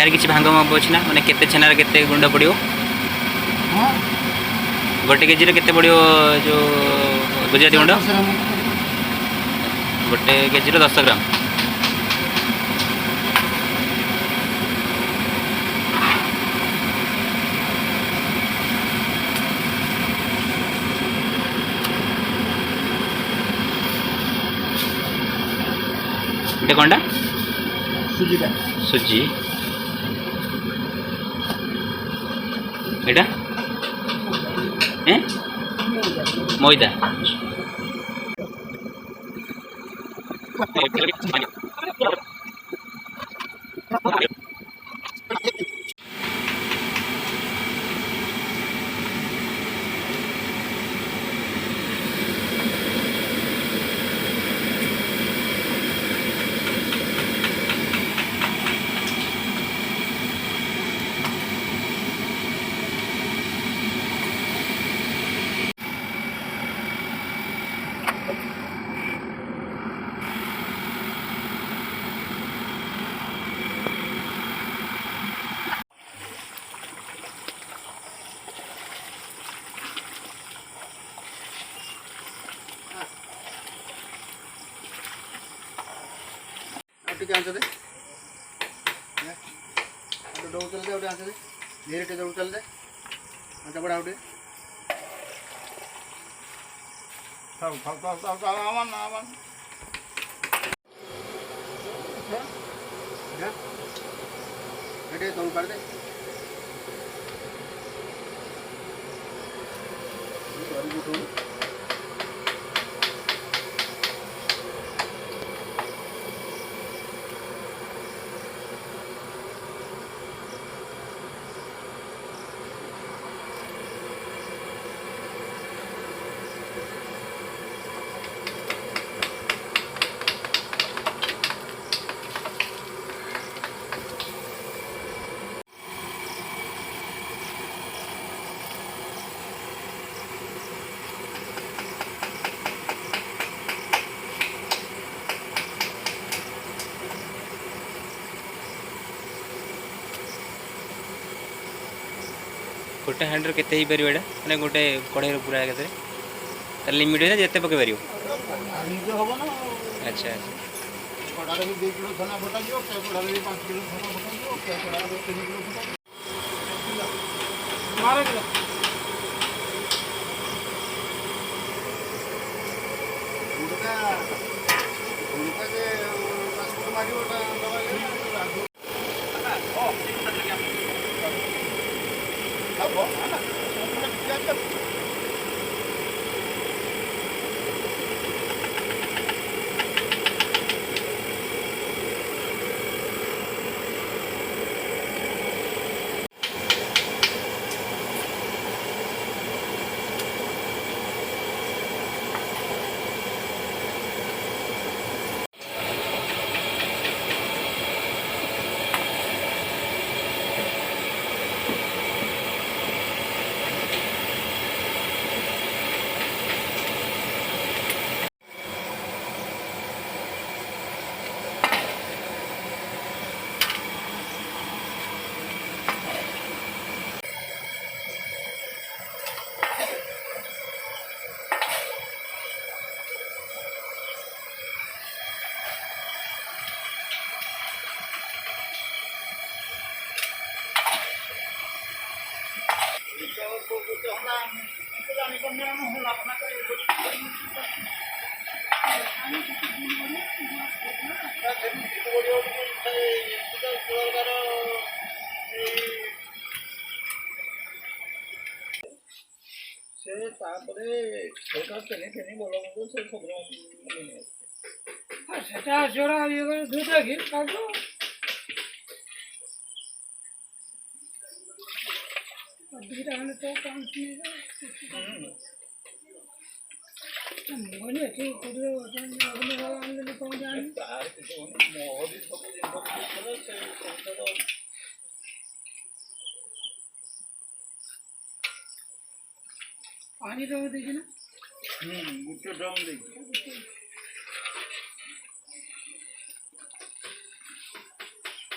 यार किसी भांग माप अच्छी ना मैंने केते छेनार केते गुंड पड़ो गोटे केजी केते पड़ो जो गुजराती गुंड गोटे केजी 10 ग्राम ये कौन सुजी एटा मैदा ଟିକେ ଆଞ୍ଚ ଦେ ଡଉ ଚଲ ଦେ ଗୋଟେ ଆଞ୍ଚ ଦେ ଧୀରେ ଟିକେ ଡଉ ଚଲ ଦେ ଆଞ୍ଚ ବଢ଼ା ଗୋଟେ ଥାଉ ଥାଉ ଥାଉ ଥାଉ ଥାଉ ଆମାନ ଆମାନ ଏଠି ତଳୁ ପାଡ଼ି ଦେ गोटे हांडर केते ही परियो एटा माने गोटे कढ़ाई पूरा केते लिमिट है जेते पके परियो अच्छा अच्छा कड़ारे भी 2 किलो छना फटा दियो के कड़ारे भी 5 किलो छना फटा दियो के कड़ारे 3 किलो फटा मारे किलो उड़का के पासपोर्ट मारी ओटा दबा ले ओ अब से तापरे छोटा तेने तेने बोला मुझे से खबर नहीं सेटा जोड़ा ये कर दूसरा घी काटो अधूरा है तो काम नहीं मोने ठीक कर दो अपने वाला ने कौन जाने तार के मोदी सब जिनको से पानी तो देखिए ना गुट्टे ड्रम देखिए